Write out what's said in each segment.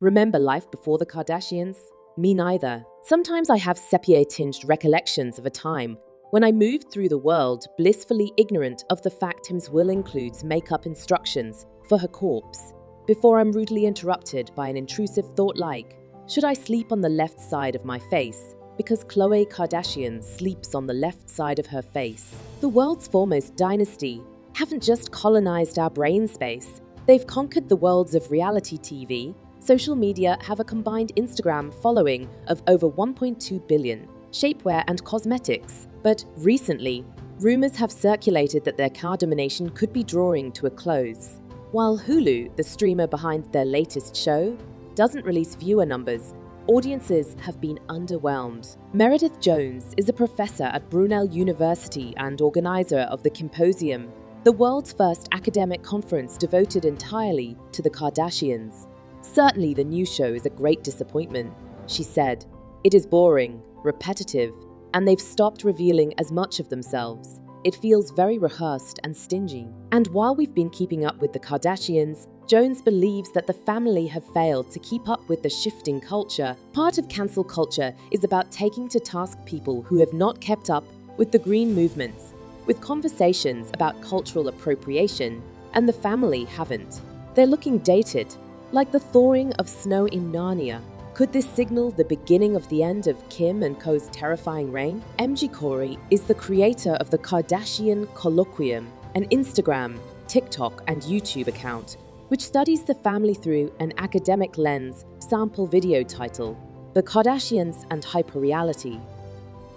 Remember life before the Kardashians? Me neither. Sometimes I have sepia-tinged recollections of a time when I moved through the world blissfully ignorant of the fact Kim's will includes makeup instructions for her corpse, before I'm rudely interrupted by an intrusive thought like, should I sleep on the left side of my face? Because Khloe Kardashian sleeps on the left side of her face. The world's foremost dynasty haven't just colonized our brain space, they've conquered the worlds of reality TV. Social media have a combined Instagram following of over 1.2 billion, shapewear and cosmetics. But recently, rumors have circulated that their car domination could be drawing to a close. While Hulu, the streamer behind their latest show, doesn't release viewer numbers, audiences have been underwhelmed. Meredith Jones is a professor at Brunel University and organizer of the Symposium, the world's first academic conference devoted entirely to the Kardashians. Certainly the new show is a great disappointment, she said. It is boring, repetitive, and they've stopped revealing as much of themselves. It feels very rehearsed and stingy. And while we've been keeping up with the Kardashians, Jones believes that the family have failed to keep up with the shifting culture. Part of cancel culture is about taking to task people who have not kept up with the green movements, with conversations about cultural appropriation, and the family haven't. They're looking dated, like the thawing of snow in Narnia. Could this signal the beginning of the end of Kim and Co.'s terrifying reign? MG Corey is the creator of the Kardashian Colloquium, an Instagram, TikTok, and YouTube account, which studies the family through an academic lens. Sample video title, The Kardashians and Hyperreality.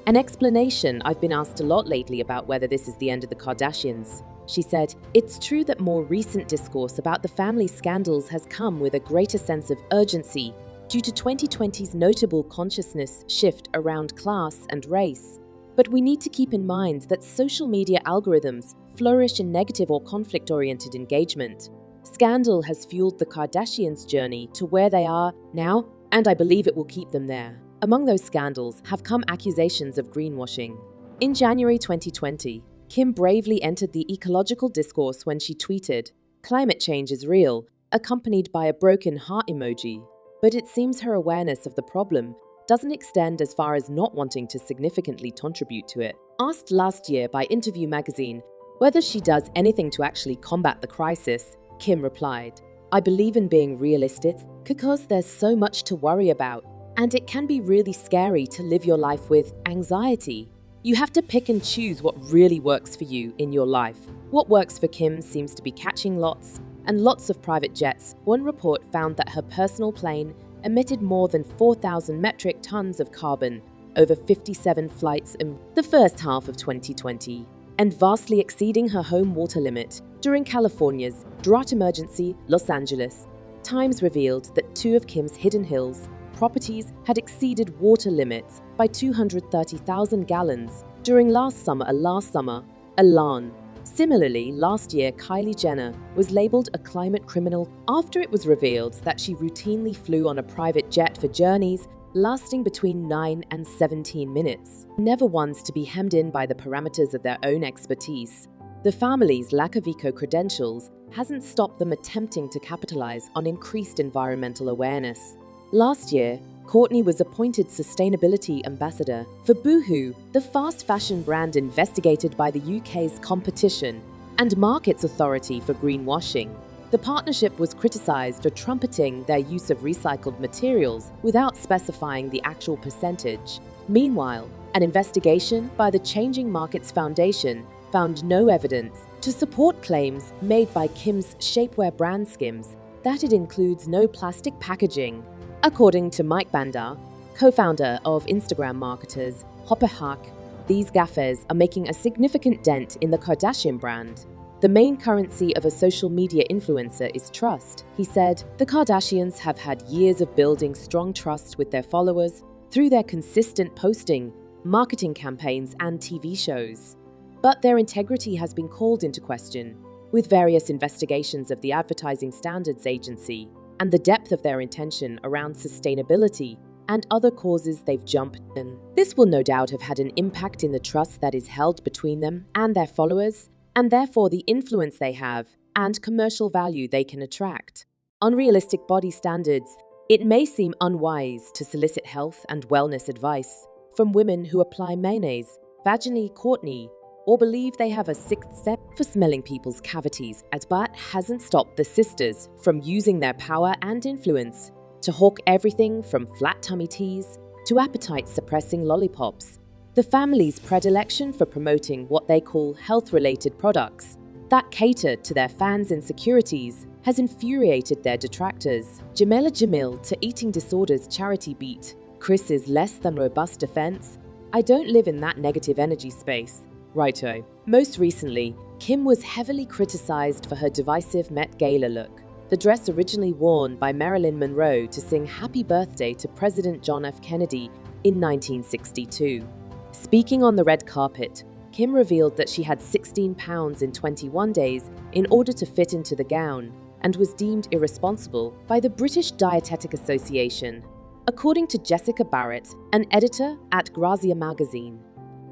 An explanation. I've been asked a lot lately about whether this is the end of the Kardashians. She said, it's true that more recent discourse about the family scandals has come with a greater sense of urgency due to 2020's notable consciousness shift around class and race. But we need to keep in mind that social media algorithms flourish in negative or conflict-oriented engagement. Scandal has fueled the Kardashians' journey to where they are now, and I believe it will keep them there. Among those scandals have come accusations of greenwashing. In January 2020, Kim bravely entered the ecological discourse when she tweeted, "Climate change is real," accompanied by a broken heart emoji. But it seems her awareness of the problem doesn't extend as far as not wanting to significantly contribute to it. Asked last year by Interview magazine whether she does anything to actually combat the crisis, Kim replied, "I believe in being realistic because there's so much to worry about, and it can be really scary to live your life with anxiety. You have to pick and choose what really works for you in your life." What works for Kim seems to be catching lots and lots of private jets. One report found that her personal plane emitted more than 4,000 metric tons of carbon over 57 flights in the first half of 2020, and vastly exceeding her home water limit. During California's drought emergency, Los Angeles Times revealed that 2 of Kim's Hidden Hills properties had exceeded water limits by 230,000 gallons during last summer. Alan. Similarly, last year, Kylie Jenner was labeled a climate criminal after it was revealed that she routinely flew on a private jet for journeys lasting between 9 and 17 minutes, never once to be hemmed in by the parameters of their own expertise. The family's lack of eco-credentials hasn't stopped them attempting to capitalize on increased environmental awareness. Last year, Kourtney was appointed Sustainability Ambassador for Boohoo, the fast fashion brand investigated by the UK's Competition and Markets Authority for greenwashing. The partnership was criticised for trumpeting their use of recycled materials without specifying the actual percentage. Meanwhile, an investigation by the Changing Markets Foundation found no evidence to support claims made by Kim's shapewear brand Skims that it includes no plastic packaging. According to Mike Bandar, co-founder of Instagram marketers Hopper Hack, these gaffers are making a significant dent in the Kardashian brand. The main currency of a social media influencer is trust. He said, the Kardashians have had years of building strong trust with their followers through their consistent posting, marketing campaigns, and TV shows. But their integrity has been called into question, with various investigations of the Advertising Standards Agency and the depth of their intention around sustainability and other causes they've jumped in. This will no doubt have had an impact in the trust that is held between them and their followers, and therefore the influence they have and commercial value they can attract. Unrealistic body standards It may seem unwise to solicit health and wellness advice from women who apply mayonnaise, vaginally Kourtney, or believe they have a sixth sense for smelling people's cavities, but hasn't stopped the sisters from using their power and influence to hawk everything from flat tummy teas to appetite-suppressing lollipops. The family's predilection for promoting what they call health-related products that cater to their fans' insecurities has infuriated their detractors. Jamila Jamil to eating disorders charity beat Chris's less than robust defense. I don't live in that negative energy space. Righto. Most recently, Kim was heavily criticized for her divisive Met Gala look. The dress originally worn by Marilyn Monroe to sing Happy Birthday to President John F. Kennedy in 1962. Speaking on the red carpet, Kim revealed that she had 16 pounds in 21 days in order to fit into the gown and was deemed irresponsible by the British Dietetic Association. According to Jessica Barrett, an editor at Grazia magazine,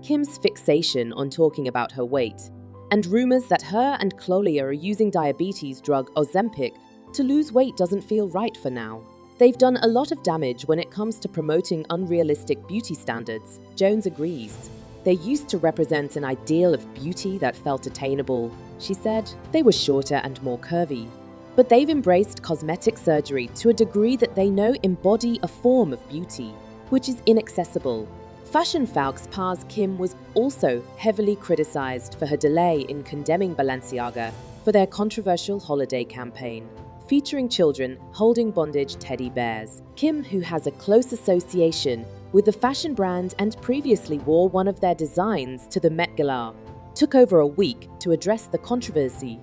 Kim's fixation on talking about her weight and rumors that her and Chloe are using diabetes drug Ozempic to lose weight doesn't feel right for now. They've done a lot of damage when it comes to promoting unrealistic beauty standards, Jones agrees. They used to represent an ideal of beauty that felt attainable, she said. They were shorter and more curvy. But they've embraced cosmetic surgery to a degree that they know embody a form of beauty, which is inaccessible. Fashion Faux Pas Kim was also heavily criticized for her delay in condemning Balenciaga for their controversial holiday campaign, featuring children holding bondage teddy bears. Kim, who has a close association with the fashion brand and previously wore one of their designs to the Met Gala, took over a week to address the controversy.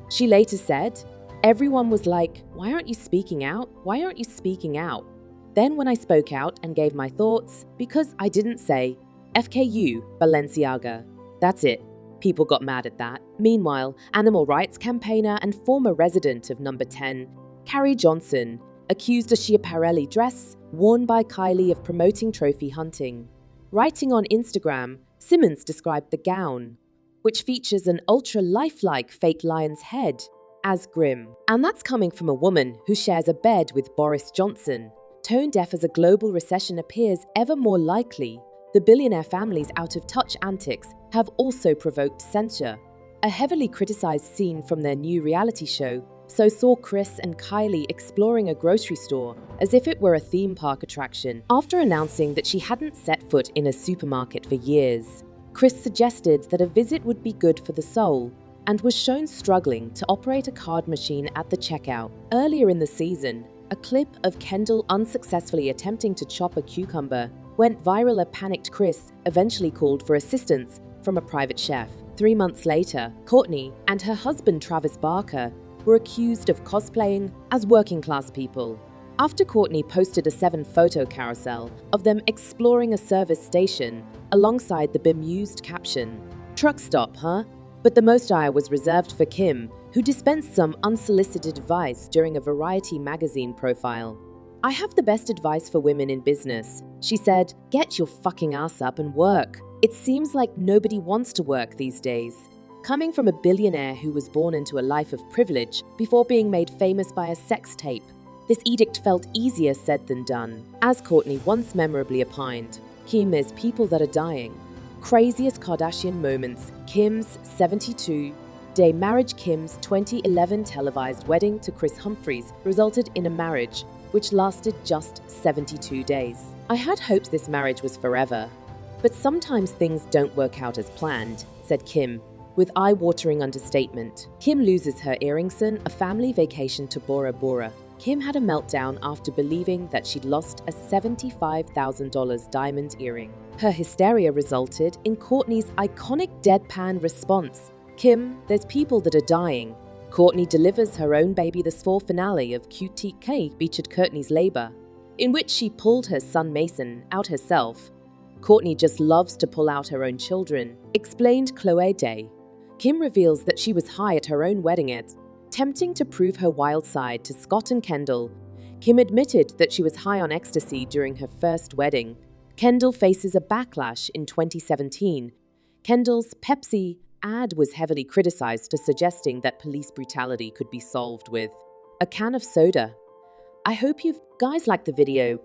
She later said, "Everyone was like, why aren't you speaking out? Why aren't you speaking out? Then when I spoke out and gave my thoughts, because I didn't say, FKU, Balenciaga. That's it. People got mad at that." Meanwhile, animal rights campaigner and former resident of Number 10, Carrie Johnson, accused a Schiaparelli dress worn by Kylie of promoting trophy hunting. Writing on Instagram, Simmons described the gown, which features an ultra-lifelike fake lion's head, as grim. And that's coming from a woman who shares a bed with Boris Johnson. Tone deaf as a global recession appears ever more likely, the billionaire family's out-of-touch antics have also provoked censure. A heavily criticized scene from their new reality show saw Kris and Kylie exploring a grocery store as if it were a theme park attraction. After announcing that she hadn't set foot in a supermarket for years, Kris suggested that a visit would be good for the soul and was shown struggling to operate a card machine at the checkout. Earlier in the season, a clip of Kendall unsuccessfully attempting to chop a cucumber went viral. A panicked Kris eventually called for assistance from a private chef. 3 months later, Kourtney and her husband Travis Barker were accused of cosplaying as working-class people. After Kourtney posted a 7-photo carousel of them exploring a service station alongside the bemused caption, "Truck stop, huh?" But the most ire was reserved for Kim, who dispensed some unsolicited advice during a Variety magazine profile. "I have the best advice for women in business," she said. "Get your fucking ass up and work. It seems like nobody wants to work these days." Coming from a billionaire who was born into a life of privilege before being made famous by a sex tape, this edict felt easier said than done. As Kourtney once memorably opined, "Kim, there's people that are dying." Craziest Kardashian moments. Kim's 72-day marriage. Kim's 2011 televised wedding to Kris Humphries resulted in a marriage which lasted just 72 days. "I had hoped this marriage was forever, but sometimes things don't work out as planned," said Kim, with eye-watering understatement. Kim loses her earrings on a family vacation to Bora Bora. Kim had a meltdown after believing that she'd lost a $75,000 diamond earring. Her hysteria resulted in Kourtney's iconic deadpan response, "Kim, there's people that are dying." Kourtney delivers her own baby. The fall finale of Cutie K featured Kourtney's labor, in which she pulled her son Mason out herself. "Kourtney just loves to pull out her own children," explained Chloe Day. Kim reveals that she was high at her own wedding, attempting to prove her wild side to Scott and Kendall. Kim admitted that she was high on ecstasy during her first wedding. Kendall faces a backlash in 2017. Kendall's Pepsi ad was heavily criticized for suggesting that police brutality could be solved with a can of soda. I hope you guys liked the video.